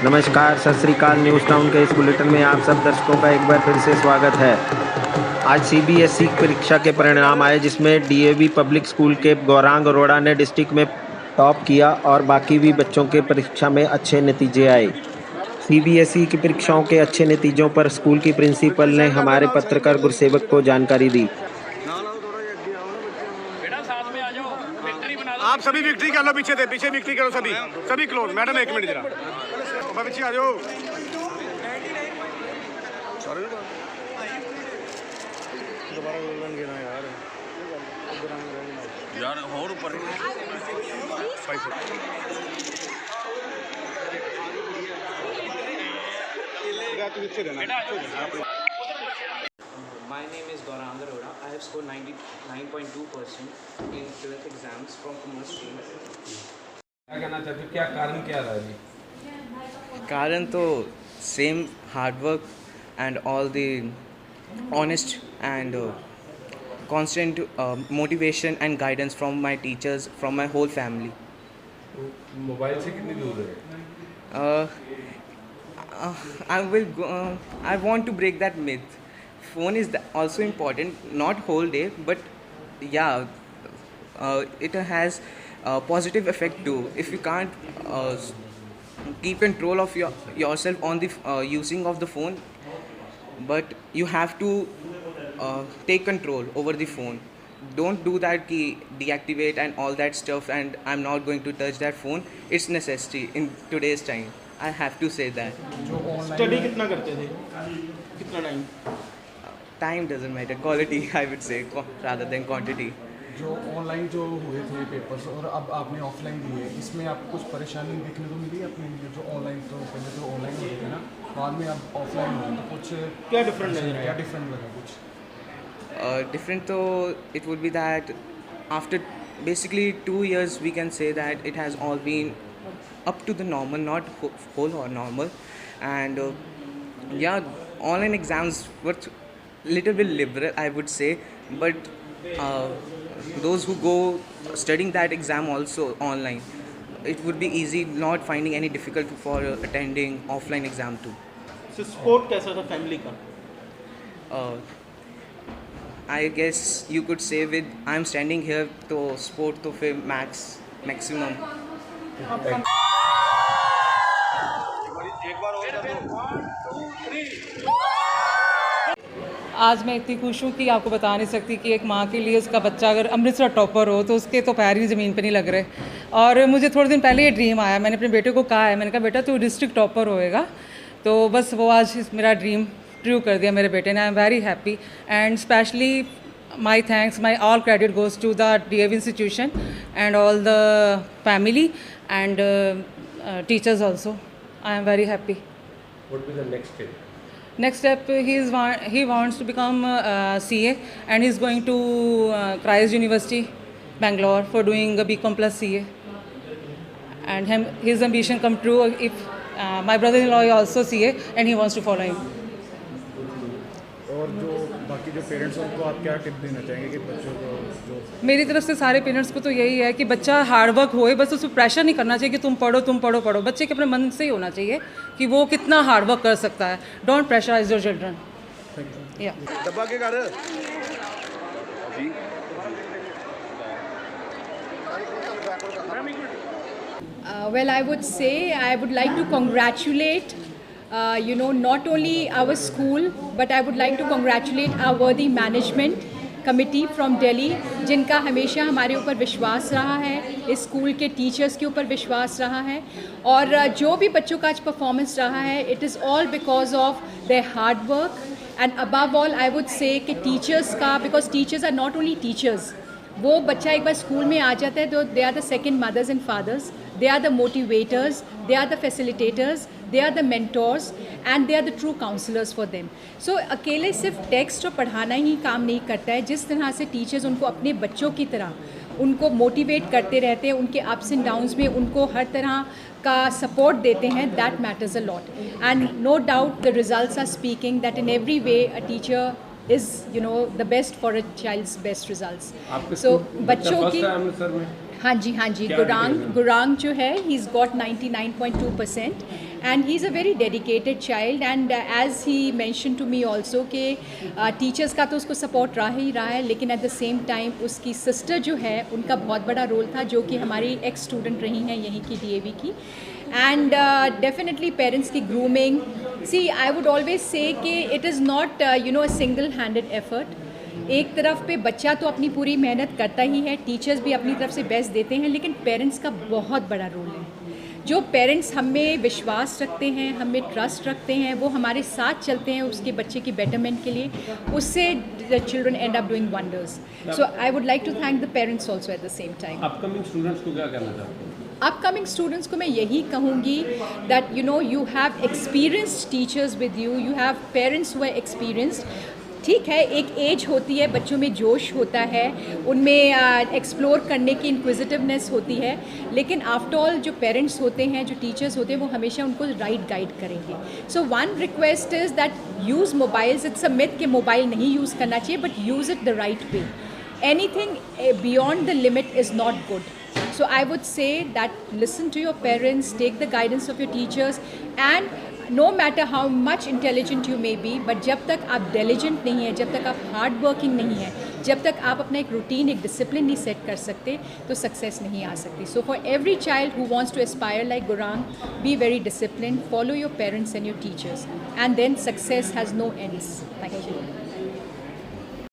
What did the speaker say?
नमस्कार, सत श्री अकाल। न्यूज़ टाउन के इस बुलेटिन में आप सब दर्शकों का एक बार फिर से स्वागत है। आज सीबीएसई परीक्षा के परिणाम आए, जिसमें डीएवी पब्लिक स्कूल के गौरांग अरोड़ा ने डिस्ट्रिक्ट में टॉप किया और बाकी भी बच्चों के परीक्षा में अच्छे नतीजे आए। सीबीएसई की परीक्षाओं के अच्छे नतीजों पर स्कूल की प्रिंसिपल ने हमारे पत्रकार गुरसेवक को जानकारी दी। आप सभी विक्ट्री कर लो, पीछे थे, पीछे विक्ट्री करो सभी, सभी क्लोज। मैडम एक मिनट जरा पीछे आ जाओ। दोबारा यार और ऊपर My name is Gaurang Arora. I have scored 99.2% in 12th exams from commerce stream. क्या कहना चाहते हो, क्या कारण क्या रहा जी? कारण तो same hard work and all the honest and constant motivation and guidance from my teachers, from my whole family. Mobile से कितनी दूर है? I want to break that myth. Phone is also important, not whole day, but yeah, it has a positive effect too. If you can't keep control of yourself on the using of the phone, but you have to take control over the phone. Don't do that key deactivate and all that stuff, and I'm not going to touch that phone. It's necessity in today's time. I have to say that. Study कितना करते थे, कितना time? Time doesn't matter, quality I would say rather than quantity. जो online जो हुए थे papers और अब आपने ऑफलाइन दिए, इसमें आपको कुछ परेशानी देखने को मिली अपने लिए? जो ऑनलाइन तो पहले तो ऑनलाइन होते थे ना, बाद में अब ऑफलाइन हुए, तो कुछ क्या डिफरेंट लग रहा है? क्या डिफरेंट लगा कुछ? Different though, it would be that after basically 2 years we can say that it has all been up to the normal, not whole or normal. And yeah, online exams were little bit liberal I would say, but those who go studying that exam also online, it would be easy, not finding any difficulty for attending offline exam too. Support कैसा था family का? I guess you could say with I'm standing here तो sport तो फिर maximum. आज मैं इतनी खुश हूँ कि आपको बता नहीं सकती कि एक माँ के लिए उसका बच्चा अगर अमृतसर टॉपर हो तो उसके तो पैर ही ज़मीन पे नहीं लग रहे। और मुझे थोड़े दिन पहले ये ड्रीम आया, मैंने अपने बेटे को कहा है, मैंने कहा बेटा तू डिस्ट्रिक्ट टॉपर होएगा, तो बस वो आज मेरा ड्रीम ट्रू कर दिया मेरे बेटे ने। I am very happy and specially my thanks, my all credit goes to the DAV institution and all the family and teachers also. I am very happy. What will be the next step? Next step, he wants to become CA and he's going to Christ University, Bangalore for doing a BCom plus CA. And his ambition come true if my brother-in-law is also CA and he wants to follow him. और जो बाकी जो parents हैं उनको आप क्या tip देना चाहेंगे कि बच्चों को जो? मेरी तरफ से सारे पेरेंट्स को तो यही है कि बच्चा हार्डवर्क होए, बस उसको प्रेशर नहीं करना चाहिए कि तुम पढ़ो तुम पढ़ो पढ़ो. बच्चे के अपने मन से ही होना चाहिए कि वो कितना हार्डवर्क कर सकता है. Don't pressurise your children. या दबा के कर Well, I would say I would like to congratulate, not only our school, but I would like to congratulate our worthy management committee from Delhi, जिनका हमेशा हमारे ऊपर विश्वास रहा है, इस स्कूल के टीचर्स के ऊपर विश्वास रहा है, और जो भी बच्चों का आज परफॉर्मेंस रहा है, it is all because of their hard work, and above all I would say कि टीचर्स का, because teachers are not only teachers, वो बच्चा एक बार स्कूल में आ जाता है तो they are the second mothers and fathers, they are the motivators, they are the facilitators, they are the mentors and they are the true counsellors for them. So अकेले सिर्फ text और पढ़ाना ही काम नहीं करता है. जिस तरह से टीचर्स उनको अपने बच्चों की तरह उनको मोटिवेट करते रहते हैं, उनके अप्स एंड डाउन्स में उनको हर तरह का सपोर्ट देते हैं, that matters a lot. And no doubt the results are speaking that in every way a teacher is the best for a child's best results. So बच्चों की हाँ जी गुरांग जो है he is got 99.2% and he is a very dedicated child and as he mention to me also कि teachers का तो उसको support रहा है लेकिन एट द सेम टाइम उसकी सिस्टर जो है उनका बहुत बड़ा रोल था, जो कि हमारी एक्स स्टूडेंट रही हैं यहीं की DAV की. एंड डेफिनेटली पेरेंट्स की grooming, see I would always say कि it is not a single handed effort. एक तरफ पे बच्चा तो अपनी पूरी मेहनत करता ही है, टीचर्स भी अपनी तरफ से बेस्ट देते हैं, लेकिन पेरेंट्स का बहुत बड़ा रोल है. जो पेरेंट्स हमें विश्वास रखते हैं, हमें ट्रस्ट रखते हैं, वो हमारे साथ चलते हैं उसके बच्चे की बेटरमेंट के लिए, उससे the children end up doing wonders. So I would like to thank the parents also at the same time. Upcoming students को क्या कहना चाहते हैं? अपकमिंग स्टूडेंट्स को मैं यही कहूँगी that you have experienced teachers with you have parents who are experienced. ठीक है, एक एज होती है, बच्चों में जोश होता है, उनमें एक्सप्लोर करने की इंक्विजिटिवनेस होती है, लेकिन आफ्टर ऑल जो पेरेंट्स होते हैं, जो टीचर्स होते हैं, वो हमेशा उनको राइट गाइड करेंगे. So one request is that use mobiles. It's a myth कि मोबाइल नहीं यूज़ करना चाहिए, but use it the right way. Anything beyond the limit is not good. So I would say that listen to your parents, take the guidance of your teachers, and no matter how much intelligent you may be, but जब तक आप diligent नहीं है, जब तक आप hard working नहीं है, जब तक आप अपना एक routine, एक discipline नहीं set कर सकते, तो success नहीं आ सकती. So for every child who wants to aspire like Gaurang, be very disciplined, follow your parents and your teachers, and then success has no ends. Thank you.